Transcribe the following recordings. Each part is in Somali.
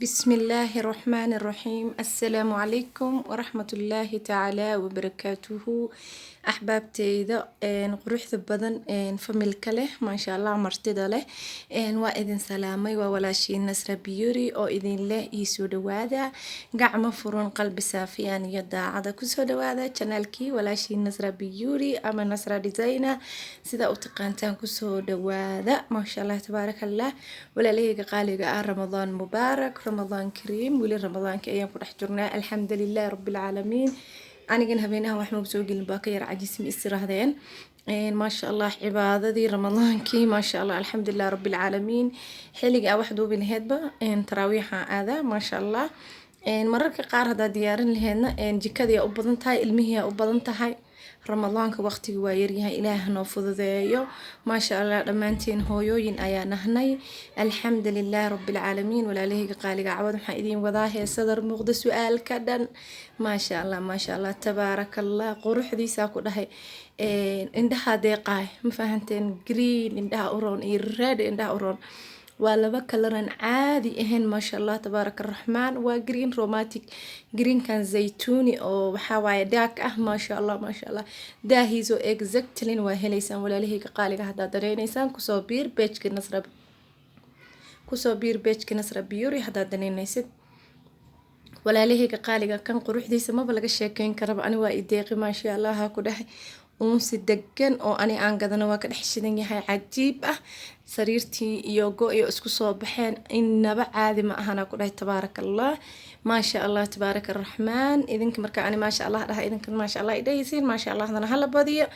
بسم الله الرحمن الرحيم. السلام عليكم ورحمة الله تعالى وبركاته. أحبابتيدا قروح بدن فملك له ما شاء الله مرتدى له وإذن سلامي وولاشي نسر بيوري أو إذن له يسود وادا قعم فرون قلب سافيان يدا عدا كسود وادا channelكي ولاشي نسر بيوري أما نسر ديزاينا سيدا أتقانتان كسود وادا ما شاء الله تبارك الله ولا ليه قالي رمضان مبارك رمضان كريم ولي رمضان كأيام كل حجرنا الحمد لله رب العالمين. أنا جن هبينها وإحنا بسوق الباقي عجيس من استراحتين ما شاء الله عبادة دي رمضان كي ما شاء الله الحمد لله رب العالمين. حلقة واحد وبين هدبة تراويح هذا ما شاء الله مرة كقار هذا ديارن لهنا جكادي أبضنتها المهية أبضنتها رمضان كوقتي ويريها إلهنا فضذيو ما شاء الله دمانتين هويوين أيا نهني الحمد لله رب العالمين ولا له قال عوض محايدين وضاهي صدر مغد سؤال كدن ما شاء الله ما شاء الله تبارك الله قروح دي ساكو دهي عندها دقاي مفهمتين جرين عندها أورون إيراد عندها أورون ولبا كلرن عادي إهن ما شاء الله تبارك الرحمن وجرين روماتيك جرين كان زيتوني أو حواي داك ما شاء الله ما شاء الله ده هيزو إكزاكتلين وهليسان ولا ليه قالي هذا درينيسان كصوبير بيتش كنسر بيوري هذا درينيسد ولا ليه قالي كان قروح دي سما بلغ شيكين كرب أنا وإيديقي ما شاء الله هاكو ده uunsi degan oo ani aan gadana waa ka dhex shidan yahay cajiib ah sariirtii iyo go-iyo isku soo baxeen inaba caadi ma ahana ku dhahay tabaaraka allah maasha allah tabaaraka arraxmaan idinka marka ani maasha allah dhaha idinka maasha allah idaysiin maasha allah hadana hala badiyo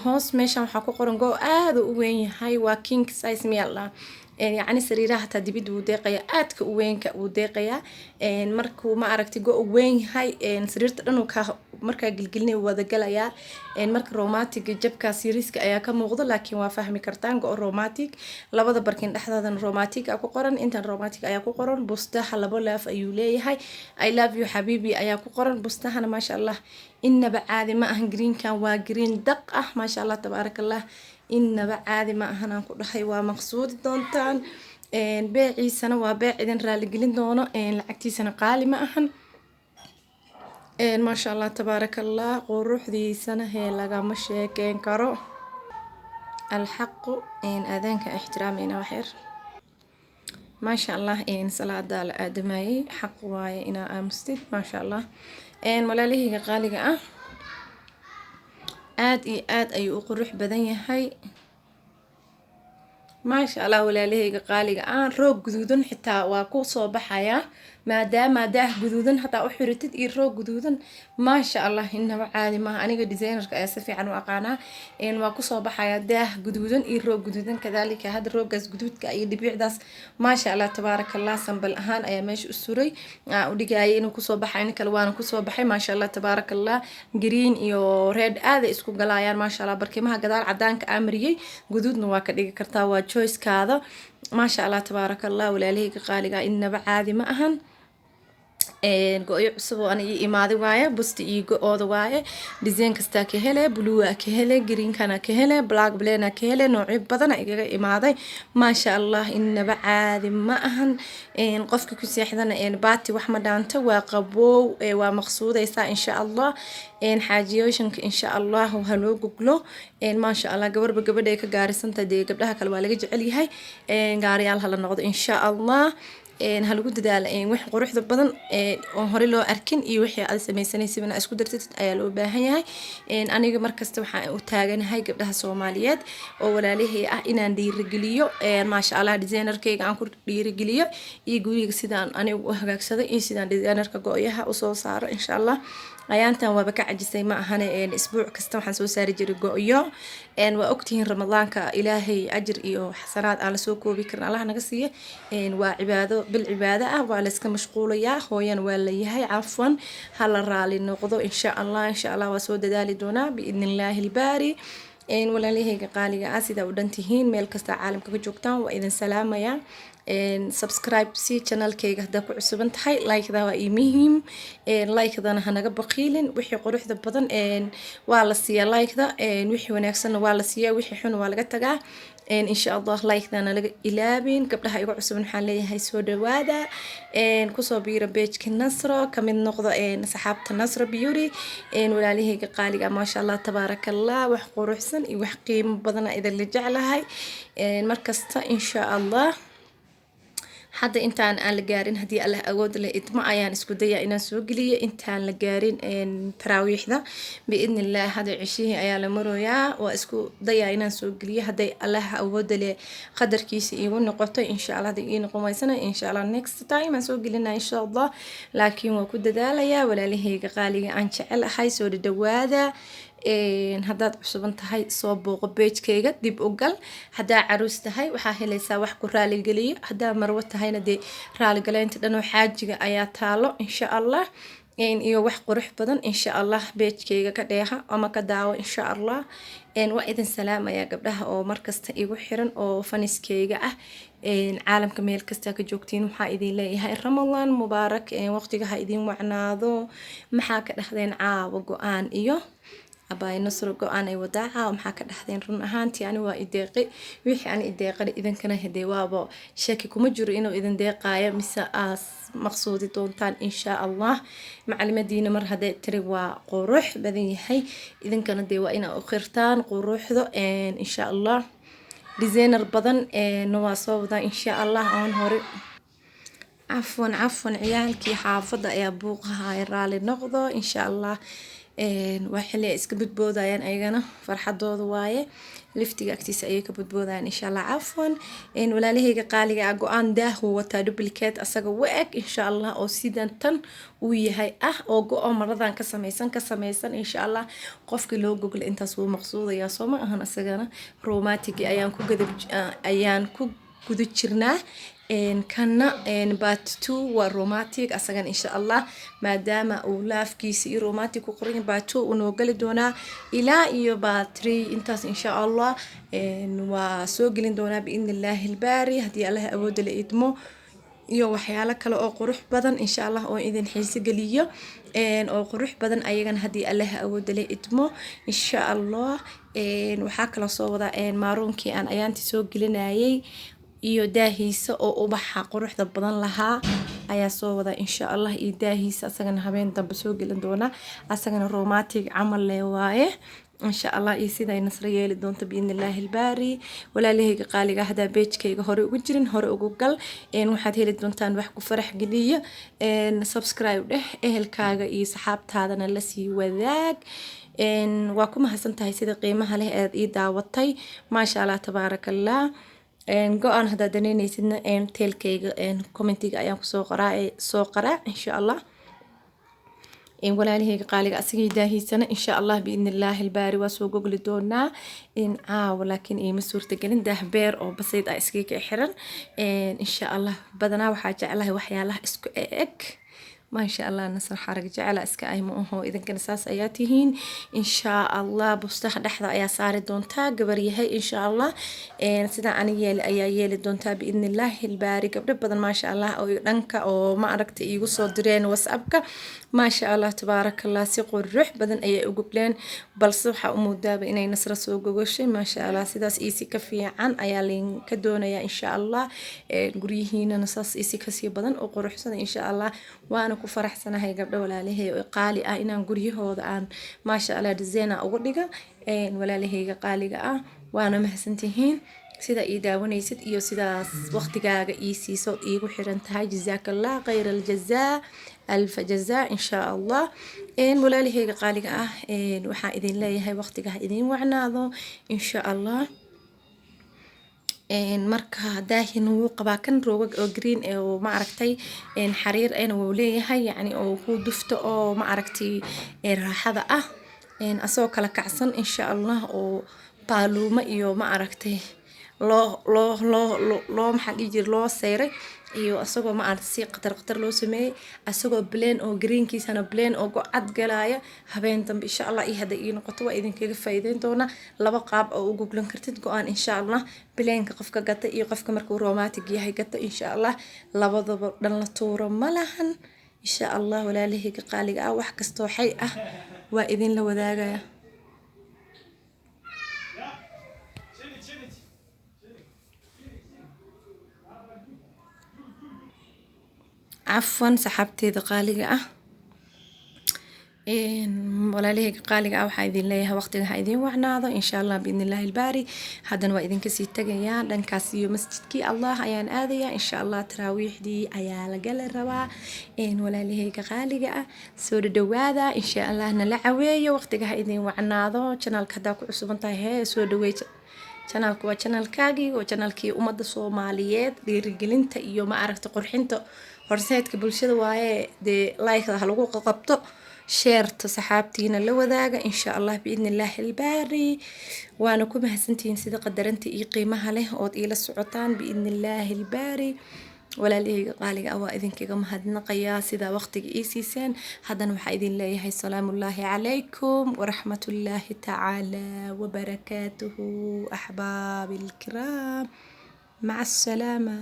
hoos meeshan waxaa ku qoran go aad u weyn yahay waa king size miyalla يعني سريرها حتى دبيد ودقيا آتك وينك ودقيا مركو ما أركتي جو وين هاي سريرت لأنه مركا قلقلني وذا قليا مرك روماتيك جبكا سيريسك أيا كم وغض لكن وافهمي كرتان جو روماتيك لبض بركين أحدا روماتيك أكو قرن أنت روماتيك أيا كو قرن بوستها لبولا في أيولي هاي I love you حبيبي أيا كو قرن بوستها أنا ما شاء الله إن بعادي ما أهن جرين كان وجرين دقة ما شاء الله تبارك الله إنaba caadi ma ahan aan ku dhahay waa maqsuudi doontaan beeciisana waa beec idin raali gelin doono lacagtiisana qaali ma ahan maasha allah tabaaraka allah quruxdiisana hee lagama sheekeyn karo alxaqu aadaanka ixtiraamayna waxyar maasha allah salaada la aadamayay xaq waaye inaa aamustid maasha allah walaalahayga qaaliga ah aad iyo aad ayuu u qurux badan yahay maasha allah walaalahayga qaaliga aan roog guduudan xitaa waa ku soo baxaya maadaama daah guduudan hataa u xiritid iyo roog guduudan maasha allah inaba caadi maaha aniga designerka ayaa si fiican u aqaanaa waa ku soo baxaya daah guduudan iyo roog guduudan kadaalika hadda rooggaas guduudka iyo dhibicdaas maasha allah tabaaraka allah sambal ahaan ayaa meesha u suray u dhigayay inuu ku soo baxay in kale waana ku soo baxay maasha allah tabaaraka allah green iyo red aad ay isku galayaan maasha allah barkimaha gadaal cadaanka amariyay guduudna waa ka dhigi kartaa waa choice kaada maasha allah tabaaraka allah walaalahayga qaaliga inaba caadi ma ahan go-yo cusub oo aniga imaaday waaye busti iyo go-ooda waaye design kasta ka hele blue ka hele green kana ka hele black blana ka hele noocyo badan igaga imaaday maasha allah inaba caadi ma ahan qofka ku seexdana baati wax ma dhaanto waa qabow waa maqsuudaysa insha allah xaajiyooshanka insha allah ha loo guglo maasha allah gabarba gabadha ay ka gaarisanta dee gabdhaha kale waa laga jecel yahay gaariyaal hala noqdo insha allah halagu dadaala wax quruxda badan oo hore loo arkin iyo wixii aad sameysanaysay bana isku dartid ayaa loo baahan yahay aniga markasta waxaan u taaganahay gabdhaha Soomaaliyeed oo walaalahay ah inaan dhiirigeliyo maasha Allah designerkayga aan ku dhiirigeliyo iyo guriga sidaan anigu u hagaagsaday iyo sidaan designerka go-yaha u soo saaro insha Allah ayaantan waaba ka cajisay ma ahane isbuuc kasta waxaan soo saari jiray go-yo waa ogtihiin ramadaanka ilaahay ajir iyo xasanaad aan la soo koobi karin Allah naga siiyo waa cibaado bil cibaado ah waa la iska mashquulayaa hooyan waa la yahay cafwan hala raali noqdo insha Allah waa soo dadaali doonaa biidnillaahi albaari walaalahayga qaaliga ah sida u dhantihiin meel kasta caalamka ka joogtaan waa idin salaamaya subscribe si channelkayga hadda ku cusuban tahay like-da waa muhiim like-dana hanaga baqiilin wixii quruxda badan waa la siiyaa like-da wixii wanaagsan waa la siiyaa wixii xun waa laga tagaa إن شاء الله لايك دانا لقى إلابين قبلها يقع عصب حالي هاي سودا وادا إن كسو بيرا بيج كنصرة كمن نقضة إن سحابة النصرة بيوري إن ولا عليه قالي ما شاء الله تبارك الله وحقو روحسن وحقيم بدنا إذا اللي جعلها إن مركزتا إن شاء الله hadda intaan aan la gaarin haddii Allah awood leh idma ayaan isku dayaa inaan soo geliyo intaan la gaarin taraawiixda biidnillah hada cishihii ayaa la maroyaa waa isku dayaa inaan soo geliyo hadday Allah awood leh qadarkiisa iigu noqoto insha Allah hadii ii noqon waysana insha Allah next time aan soo gelinaa insha Allah laakiin waa ku dadaalayaa walaalahayga qaaliga aan jecelahay soo dhawaada haddaad cusuban tahay soo booqo beejkayga dib u gal haddaa caruus tahay waxaa helaysaa wax ku raaligeliyo haddaa marwo tahayna dee raaligaleynta dhanoo xaajiga ayaa taalo insha allah iyo wax qurux badan insha allah beejkayga ka dheeha ama ka daawo insha allah waa idin salaamaya gabdhaha oo markasta igu xiran oo faniskayga ah caalamka meel kasta ka joogtiin waxaa idin leeyahay ramadaan mubaarak waqtiga ha idin wacnaado maxaa ka dhahdeen caawa go-aan iyo أباي نصر قانا يودعها ومحا كدحدين رن أهانتي أنا وإداقي ويحي أنا إداقي إذن كان هدي وابا شاكي كمجر إنو إذن داقايا مسا مقصودي دونتان إن شاء الله مع المدينة مر هدي تريوا قروح بذي هي إذن كان ديوا إنا أخرتان قروح ذو إن شاء الله ديزاينر بدن نواصو ذا إن شاء الله عن هوري عفوا عيالكي حافظة يا بوقها يرالي نقضو إن شاء الله وحلي اسك بدبودايان ايغانا فرحدooda waaye liftiga agtiisa ayay ka badboodaan insha Allah afwan walaalahayga qaaliga go'aan daahu wata duplicate asaga waag insha Allah oo sidan tan uu yahay oo go'o maradan ka samaysan insha Allah qofka loo google intaas uu maqsuudaya soo ma ahan asagana romantic ayaan ku gudu jirnaa كنا بات 2 وروماتيك أصلاً إن شاء الله ما دام أولاف كيسي روماتيك وقرين بات 2 ونوقل دونا إلى بات 3 إنتاس إن شاء الله وسوقلين دونا بإذن الله الباري هدي الله أود لإدمو iyo waxyaalo kale oo qurux badan insha Allah oo idin xiiso geliyo oo qurux badan ayagan hadii Allah awood leh idmo insha Allah waxa kala soo wada maaruunkii aan ayaanti soo gelinayay iyo daahiisa oo ubaxa quruxda badan lahaa ayaa soo wada insha Allah iyo daahiisa asagana habeen dambe soo gelin doona asagana romantic camal leh waaye إن شاء الله يسيدا نصرية لدونت بإذن الله الباري ولا ليه قالي هذا بيتك هوري وجرين هوري وجوجل إن واحد هي لدونتان وحكو فرح جدية إن سبسكرايب له الكاغا يسحب هذا نلسي وذاك إن واكم حسن تهي سيدا قيمة له إذا وطي ما شاء الله تبارك الله إن قان هذا دنيني سيدنا إن تلكي إن كومنتي أيام سوقرا إن شاء الله إن ولا ليه قالي أسيجي داهي سنة إن شاء الله بإذن الله الباري وسوق جوجل دونا إن ولكن إيه مسور تجلين ده بير أو بسيط أسكيك إحرن إن شاء الله بدنا وحاجة الله وحيا الله إسك إك ما شاء الله نصر حرق جعل إسك أي مؤه إذا كان أساس آياتهين إن شاء الله بستخد لحظة يا صار دونتا قبريها إن شاء الله سيدا أنا يلي يلي دونتا بإذن الله الباري قبل بدل ما شاء الله أو يرنك أو ما أركت يوصل درين وسأبك ما شاء الله تبارك الله سيقول الروح بدن أي أقبلين بل صبح أمودا بإني نصر سوق وشي ما شاء الله سيداس إيسي كفي عن أيالين كدونا يا إن شاء الله قريهين نصص إيسي كسي بدن وقروح سنة إن شاء الله وأنا كفرح سنة هاي قبل ولا ليه قالي إنا قريه هذا عن ما شاء الله دزينا أقولك ولا ليه قالي وأنا محسنتهين sida ii daawanaysid iyo sidaas waqtigaaga ii siiso iigu xiran tahay jazakallah khayr aljazaa alf jazaa insha Allah walaalahayga qaaliga ah waxaa idin leeyahay waqtiga idin wacnaado insha Allah marka daahin wuu qabaa kan roogag oo green oo ma aragtay xariir ayna wuu leeyahay yani oo ku dufto oo ma aragtay raaxada ah asoo kala kacsan insha Allah oo baaluuma iyo ma aragtay loo maxaa dhigi jir loo seyray iyo asagoo ma aragtay si qatar loo sameeyay asagoo plain oo greenkiisana plain oo cad galaya habeen dambe insha Allah ii hada ii noqoto waa idinkaga faa'iideyn doona laba qaab oo u googlan kartid go'aan insha Allah plainka qofka gata iyo qofka markuu romantic yahay gata insha Allah labadaba dhan la tuuro malahan insha Allah walaalahayga qaaliga wax kasto xay waa idin la wadaagaya عفوا saxaabteyda qaaliga ah walaalahayga qaaliga ah waxaa idin leeyahay waqtiga ha idin wacnaado insha allah biidnillaahi ilbaari haddana waa idinka sii tagayaa dhankaas iyo masjidkii allah ayaan aadayaa insha allah taraawiixdii ayaa lagala rabaa walaalahayga qaaliga ah soo dhawaada insha allah nala caweeyo waqtiga ha idin wacnaado channelka haddaa ku cusuban tahay hee soo dhaweey channelku waa channelkaagii waa channelkii ummadda Soomaaliyeed dhiirigelinta iyo ma aragta qurxinta horseedka bulshada waaye dee like ha lagu qabto sheerta saxaabtiina la wadaaga insha allah biidnillaahi ilbaari waana ku mahadsantihiin sida qadarinta iyo qiimaha leh ood ila socotaan biidnillaahi ilbaari walaalahayga qaaliga ah waa idinkaga mahadnaqayaa sida waqtiga ii siiseen haddana waxaa idin leeyahay salaamullaahi calaykum waraxmatullaahi tacaala wabarakaatuhu axbaabi ilkiraam maca asalaama